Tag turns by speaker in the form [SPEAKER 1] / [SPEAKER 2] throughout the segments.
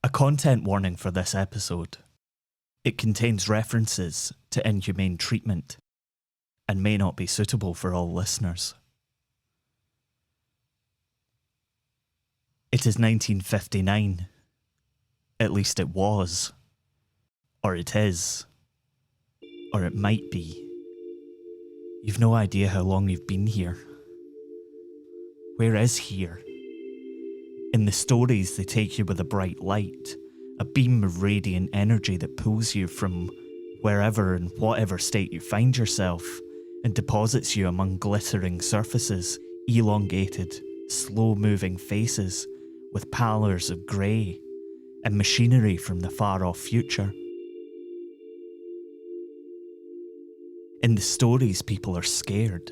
[SPEAKER 1] A content warning for this episode. It contains references to inhumane treatment and may not be suitable for all listeners. It is 1959. At least it was. Or it is. Or it might be. You've no idea how long you've been here. Where is here? In the stories, they take you with a bright light, a beam of radiant energy that pulls you from wherever and whatever state you find yourself and deposits you among glittering surfaces, elongated, slow-moving faces with pallors of grey and machinery from the far-off future. In the stories, people are scared,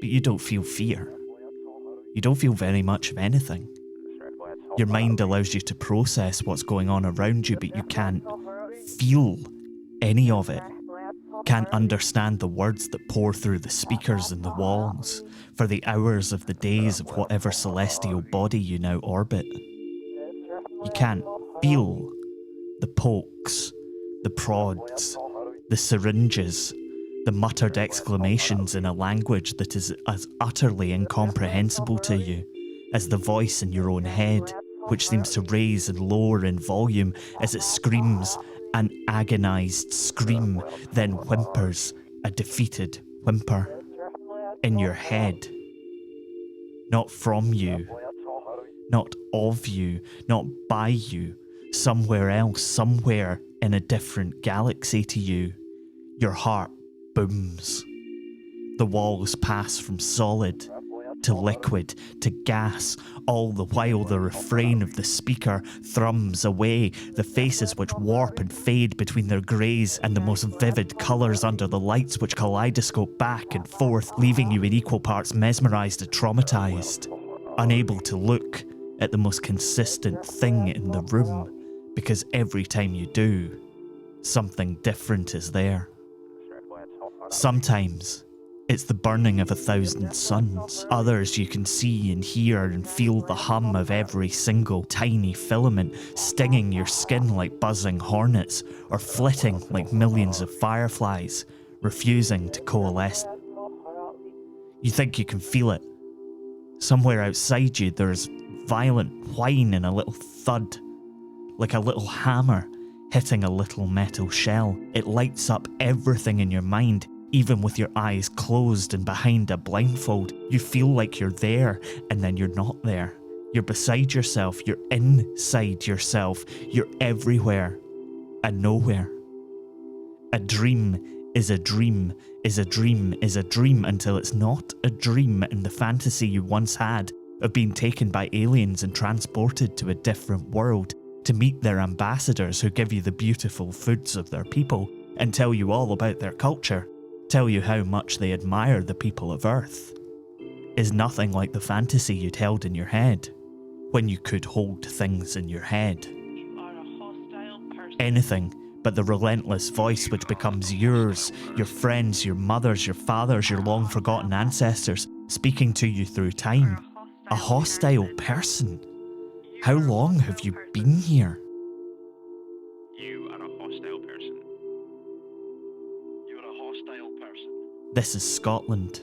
[SPEAKER 1] but you don't feel fear. You don't feel very much of anything. Your mind allows you to process what's going on around you, but you can't feel any of it. Can't understand the words that pour through the speakers and the walls for the hours of the days of whatever celestial body you now orbit. You can't feel the pokes, the prods, the syringes, the muttered exclamations in a language that is as utterly incomprehensible to you as the voice in your own head, which seems to raise and lower in volume as it screams an agonised scream, then whimpers a defeated whimper. In your head. Not from you. Not of you. Not by you. Somewhere else, somewhere in a different galaxy to you. Your heart booms. The walls pass from solid to liquid, to gas, all the while the refrain of the speaker thrums away, the faces which warp and fade between their greys and the most vivid colours under the lights which kaleidoscope back and forth, leaving you in equal parts mesmerised and traumatised, unable to look at the most consistent thing in the room, because every time you do, something different is there. Sometimes it's the burning of 1,000 suns. Others you can see and hear and feel the hum of every single tiny filament stinging your skin like buzzing hornets or flitting like millions of fireflies, refusing to coalesce. You think you can feel it. Somewhere outside you there's violent whine and a little thud, like a little hammer hitting a little metal shell. It lights up everything in your mind. Even with your eyes closed and behind a blindfold, you feel like you're there, and then you're not there. You're beside yourself, you're inside yourself, you're everywhere and nowhere. A dream is a dream is a dream is a dream until it's not a dream, and the fantasy you once had of being taken by aliens and transported to a different world to meet their ambassadors who give you the beautiful foods of their people and tell you all about their culture, tell you how much they admire the people of Earth, is nothing like the fantasy you'd held in your head when you could hold things in your head.
[SPEAKER 2] You are a hostile person.
[SPEAKER 1] Anything but the relentless voice which becomes yours, your friends, your mothers, your fathers, your long-forgotten ancestors, speaking to you through time. A hostile person? How long have you been here?
[SPEAKER 2] You are a hostile person. You're a hostile person.
[SPEAKER 1] This is Scotland,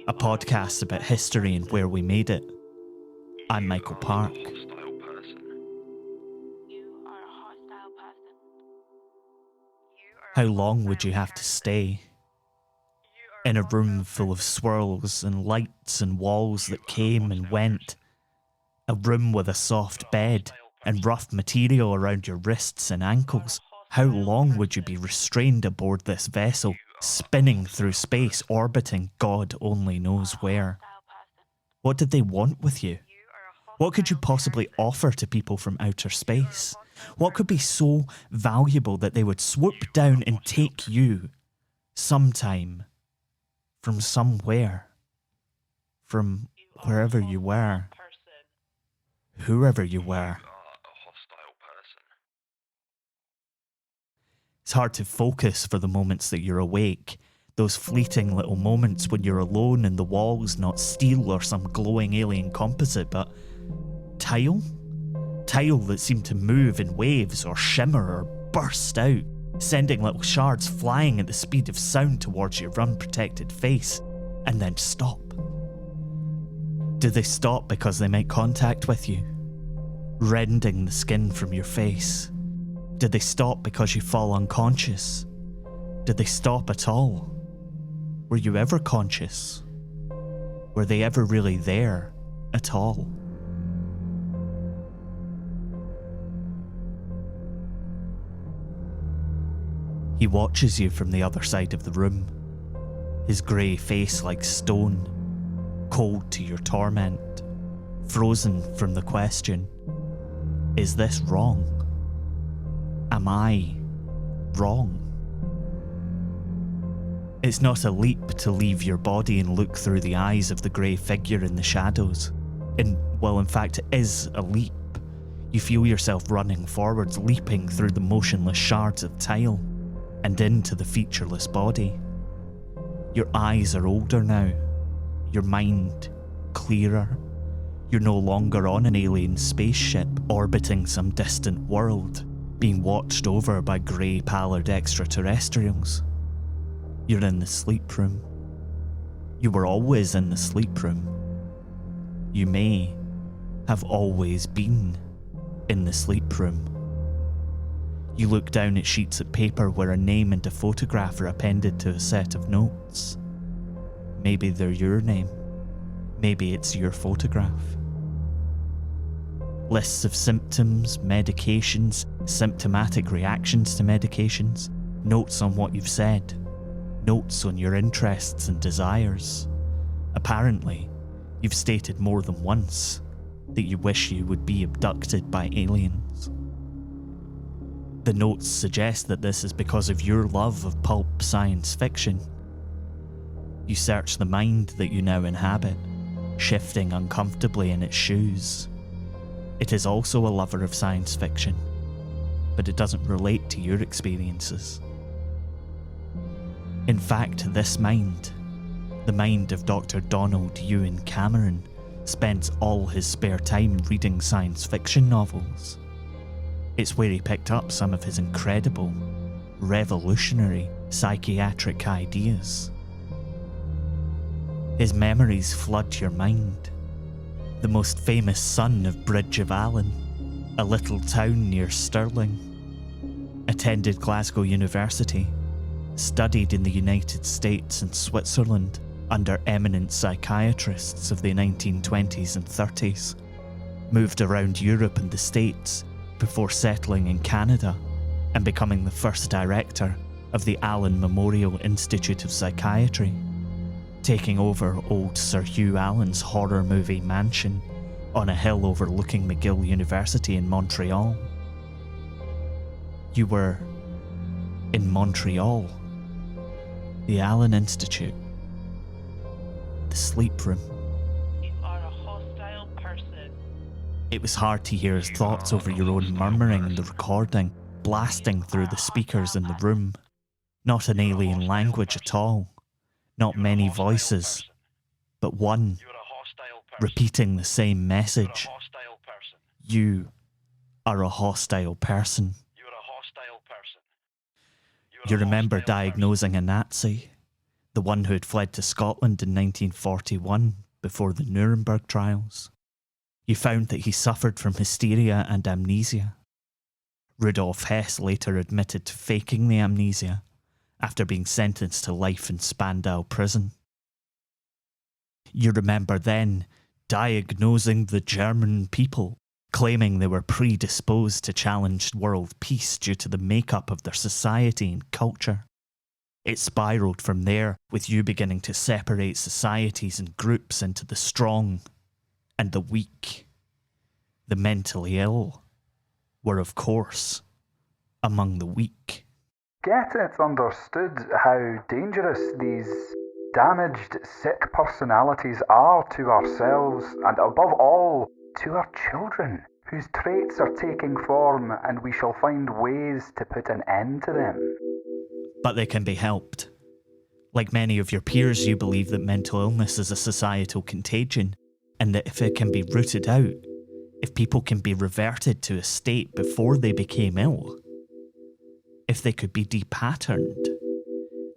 [SPEAKER 1] a podcast about history and where we made it. I'm Michael Park.
[SPEAKER 2] You are a hostile person.
[SPEAKER 1] How long would you have to stay? In a room full of swirls and lights and walls that came and went. A room with a soft bed and rough material around your wrists and ankles. How long would you be restrained aboard this vessel, spinning through space, orbiting God only knows where? What did they want with you? What could you possibly offer to people from outer space? What could be so valuable that they would swoop down and take you, sometime, from somewhere, from wherever you were, whoever you were? It's hard to focus for the moments that you're awake, those fleeting little moments when you're alone and the wall's not steel or some glowing alien composite, but tile? tile that seemed to move in waves or shimmer or burst out, sending little shards flying at the speed of sound towards your unprotected face, and then stop. Do they stop because they make contact with you, rending the skin from your face? Did they stop because you fall unconscious? Did they stop at all? Were you ever conscious? Were they ever really there at all? He watches you from the other side of the room, his grey face like stone, cold to your torment, frozen from the question, is this wrong? Am I wrong? It's not a leap to leave your body and look through the eyes of the grey figure in the shadows. In fact, it is a leap. You feel yourself running forwards, leaping through the motionless shards of tile and into the featureless body. Your eyes are older now, your mind clearer. You're no longer on an alien spaceship orbiting some distant world, being watched over by grey pallid extraterrestrials. You're in the sleep room. You were always in the sleep room. You may have always been in the sleep room. You look down at sheets of paper where a name and a photograph are appended to a set of notes. Maybe they're your name. Maybe it's your photograph. Lists of symptoms, medications, symptomatic reactions to medications, notes on what you've said, notes on your interests and desires. Apparently, you've stated more than once that you wish you would be abducted by aliens. The notes suggest that this is because of your love of pulp science fiction. You search the mind that you now inhabit, shifting uncomfortably in its shoes. It is also a lover of science fiction, but it doesn't relate to your experiences. In fact, this mind, the mind of Dr. Ewen Cameron, spends all his spare time reading science fiction novels. It's where he picked up some of his incredible, revolutionary psychiatric ideas. His memories flood your mind. The most famous son of Bridge of Allan, a little town near Stirling, attended Glasgow University, studied in the United States and Switzerland under eminent psychiatrists of the 1920s and 30s, moved around Europe and the States before settling in Canada and becoming the first director of the Allan Memorial Institute of Psychiatry, taking over old Sir Hugh Allan's horror movie mansion on a hill overlooking McGill University in Montreal. You were in Montreal, the Allan Institute, the sleep room.
[SPEAKER 2] You are a hostile person.
[SPEAKER 1] It was hard to hear his thoughts over your own murmuring in the recording, blasting through the speakers in the room. Not an alien language at all. Not many voices, but one, repeating the same message. You are a hostile person. You remember diagnosing a Nazi, the one who had fled to Scotland in 1941 before the Nuremberg trials. You found that he suffered from hysteria and amnesia. Rudolf Hess later admitted to faking the amnesia after being sentenced to life in Spandau prison. You remember then diagnosing the German people, claiming they were predisposed to challenge world peace due to the makeup of their society and culture. It spiralled from there, with you beginning to separate societies and groups into the strong and the weak. The mentally ill were, of course, among the weak.
[SPEAKER 3] Get it understood how dangerous these damaged, sick personalities are to ourselves and, above all, to our children, whose traits are taking form, and we shall find ways to put an end to them.
[SPEAKER 1] But they can be helped. Like many of your peers, you believe that mental illness is a societal contagion, and that if it can be rooted out, if people can be reverted to a state before they became ill, if they could be depatterned,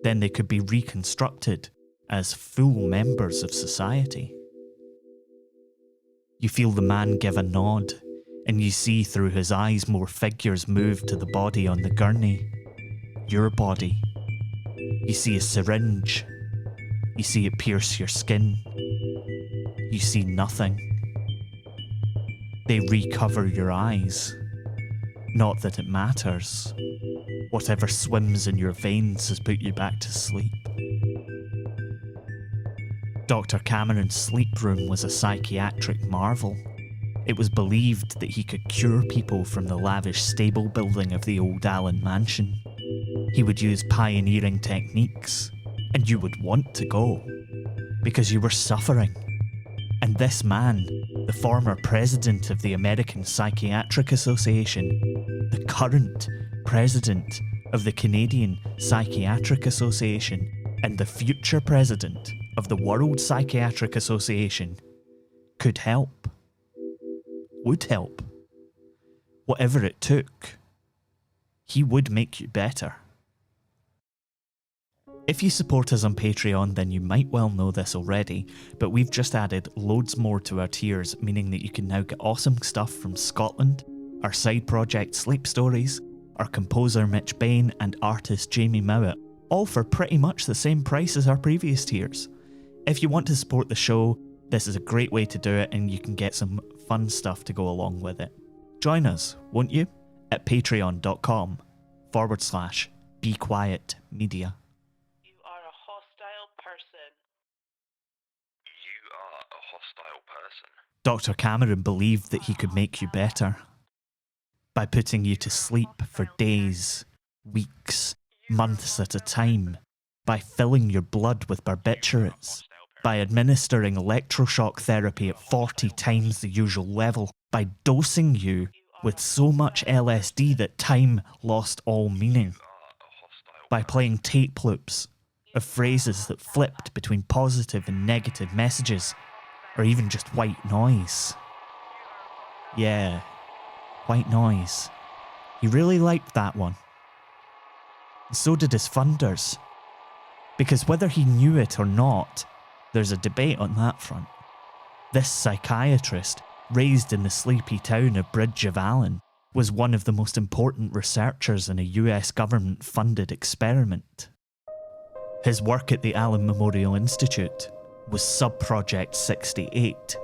[SPEAKER 1] then they could be reconstructed as full members of society. You feel the man give a nod, and you see through his eyes more figures move to the body on the gurney. Your body. You see a syringe. You see it pierce your skin. You see nothing. They recover your eyes. Not that it matters. Whatever swims in your veins has put you back to sleep. Dr. Cameron's sleep room was a psychiatric marvel. It was believed that he could cure people from the lavish stable building of the old Allan mansion. He would use pioneering techniques, and you would want to go, because you were suffering. And this man, the former president of the American Psychiatric Association, the current president of the Canadian Psychiatric Association, and the future president of the World Psychiatric Association, could help. Would help. Whatever it took. He would make you better. If you support us on Patreon, then you might well know this already, but we've just added loads more to our tiers, meaning that you can now get awesome stuff from Scotland, our side project Sleep Stories, our composer Mitch Bain, and artist Jamie Mowat, all for pretty much the same price as our previous tiers. If you want to support the show, this is a great way to do it, and you can get some fun stuff to go along with it. Join us, won't you? At patreon.com/BeQuietMedia.
[SPEAKER 2] You are a hostile person.
[SPEAKER 4] You are a hostile person.
[SPEAKER 1] Dr. Cameron believed that he could make you better by putting you to sleep for days, weeks, months at a time, by filling your blood with barbiturates, by administering electroshock therapy at 40 times the usual level, by dosing you with so much LSD that time lost all meaning, by playing tape loops of phrases that flipped between positive and negative messages, or even just white noise. Yeah, white noise. He really liked that one. And so did his funders. Because whether he knew it or not, there's a debate on that front. This psychiatrist, raised in the sleepy town of Bridge of Allan, was one of the most important researchers in a US government-funded experiment. His work at the Allan Memorial Institute was Subproject 68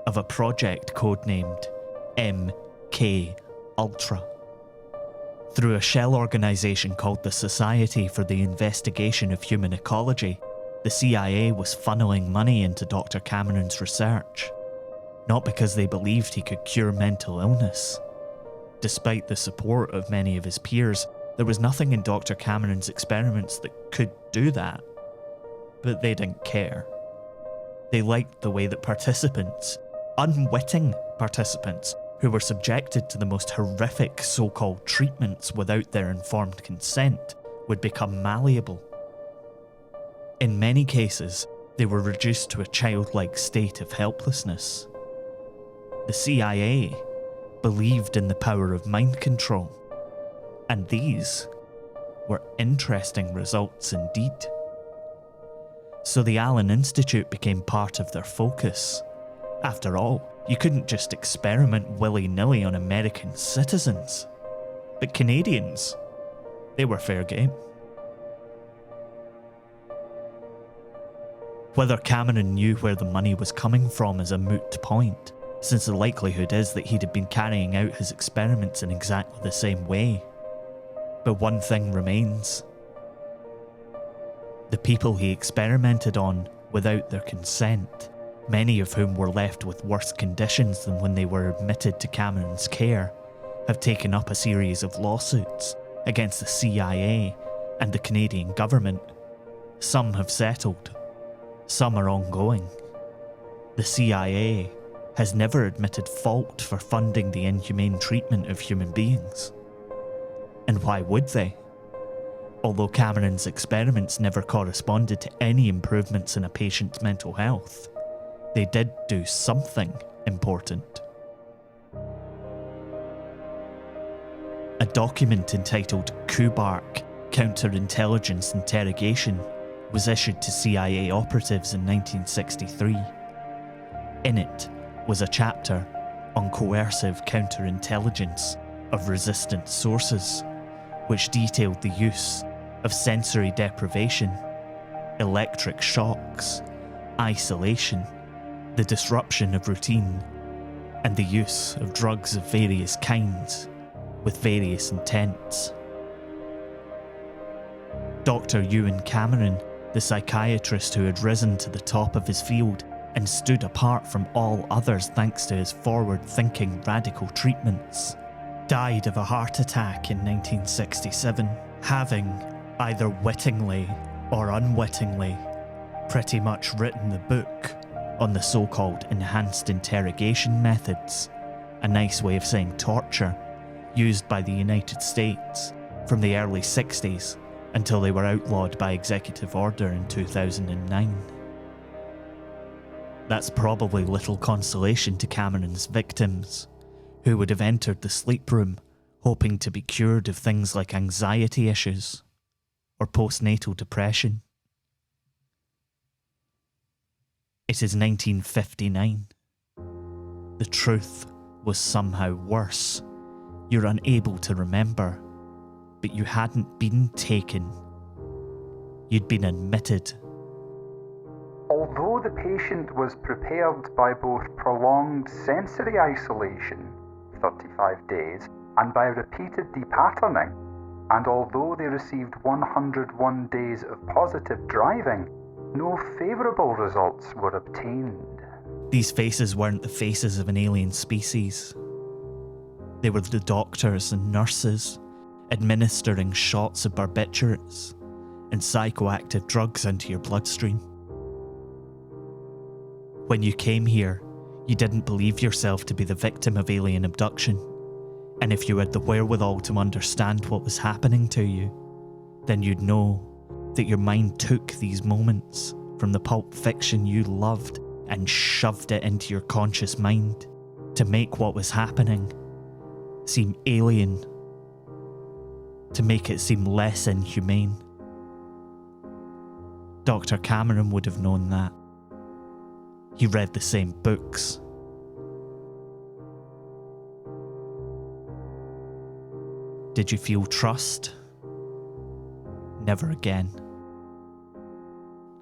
[SPEAKER 1] of a project codenamed MKULTRA. Through a shell organisation called the Society for the Investigation of Human Ecology, the CIA was funneling money into Dr. Cameron's research, not because they believed he could cure mental illness. Despite the support of many of his peers, there was nothing in Dr. Cameron's experiments that could do that. But they didn't care. They liked the way that participants, unwitting participants, who were subjected to the most horrific so-called treatments without their informed consent, would become malleable. In many cases, they were reduced to a childlike state of helplessness. The CIA believed in the power of mind control, and these were interesting results indeed. So the Allan Institute became part of their focus. After all, you couldn't just experiment willy-nilly on American citizens. But Canadians, they were fair game. Whether Cameron knew where the money was coming from is a moot point, since the likelihood is that he'd have been carrying out his experiments in exactly the same way. But one thing remains. The people he experimented on without their consent, many of whom were left with worse conditions than when they were admitted to Cameron's care, have taken up a series of lawsuits against the CIA and the Canadian government. Some have settled. Some are ongoing. The CIA has never admitted fault for funding the inhumane treatment of human beings. And why would they? Although Cameron's experiments never corresponded to any improvements in a patient's mental health, they did do something important. a document entitled Kubark Counterintelligence Interrogation was issued to CIA operatives in 1963. In it was a chapter on coercive counterintelligence of resistant sources, which detailed the use of sensory deprivation, electric shocks, isolation, the disruption of routine, and the use of drugs of various kinds with various intents. Dr Ewen Cameron, the psychiatrist who had risen to the top of his field and stood apart from all others thanks to his forward-thinking radical treatments, died of a heart attack in 1967, having, either wittingly or unwittingly, pretty much written the book on the so-called enhanced interrogation methods, a nice way of saying torture, used by the United States from the early 60s until they were outlawed by executive order in 2009. That's probably little consolation to Cameron's victims, who would have entered the sleep room hoping to be cured of things like anxiety issues or postnatal depression. It is 1959. The truth was somehow worse. You're unable to remember, but you hadn't been taken. You'd been admitted.
[SPEAKER 3] Although the patient was prepared by both prolonged sensory isolation, 35 days, and by repeated depatterning, and although they received 101 days of positive driving, no favourable results were obtained.
[SPEAKER 1] These faces weren't the faces of an alien species. They were the doctors and nurses administering shots of barbiturates and psychoactive drugs into your bloodstream. When you came here, you didn't believe yourself to be the victim of alien abduction, and if you had the wherewithal to understand what was happening to you, then you'd know that your mind took these moments from the pulp fiction you loved and shoved it into your conscious mind to make what was happening seem alien, to make it seem less inhumane. Dr. Cameron would have known that. He read the same books. Did you feel trust? Never again.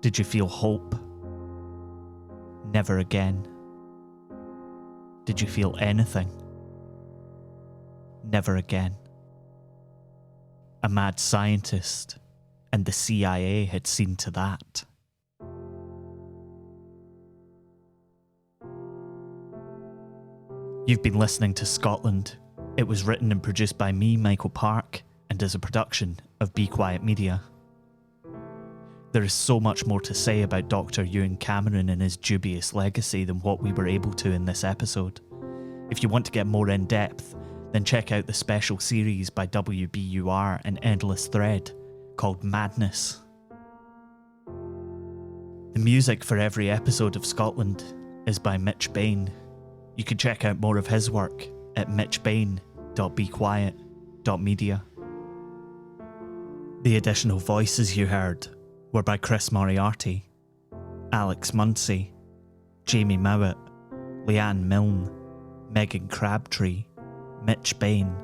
[SPEAKER 1] Did you feel hope? Never again. Did you feel anything? Never again. A mad scientist and the CIA had seen to that. You've been listening to Scotland. It was written and produced by me, Michael Park, and is a production of Be Quiet Media. There is so much more to say about Dr. Ewen Cameron and his dubious legacy than what we were able to in this episode. If you want to get more in depth, then check out the special series by WBUR and Endless Thread called Madness. The music for every episode of Scotland is by Mitch Bain. You can check out more of his work at mitchbain.bequiet.media. The additional voices you heard were by Chris Moriarty, Alex Munsey, Jamie Mowat, Leanne Milne, Megan Crabtree, Mitch Bain,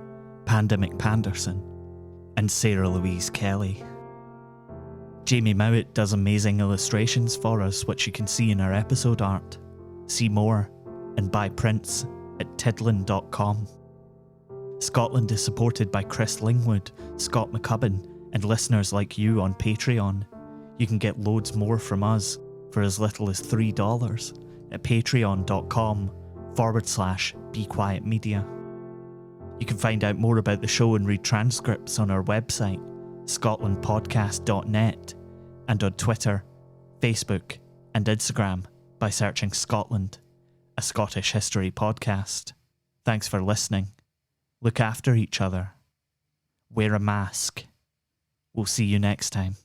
[SPEAKER 1] Panda McPanderson, and Sarah Louise Kelly. Jamie Mowat does amazing illustrations for us, which you can see in our episode art. See more and buy prints at tidlin.com. Scotland is supported by Chris Lingwood, Scott McCubbin, and listeners like you on Patreon. You can get loads more from us for as little as $3 at patreon.com/bequietmedia. You can find out more about the show and read transcripts on our website, scotlandpodcast.net, and on Twitter, Facebook, and Instagram by searching Scotland, a Scottish history podcast. Thanks for listening. Look after each other. Wear a mask. We'll see you next time.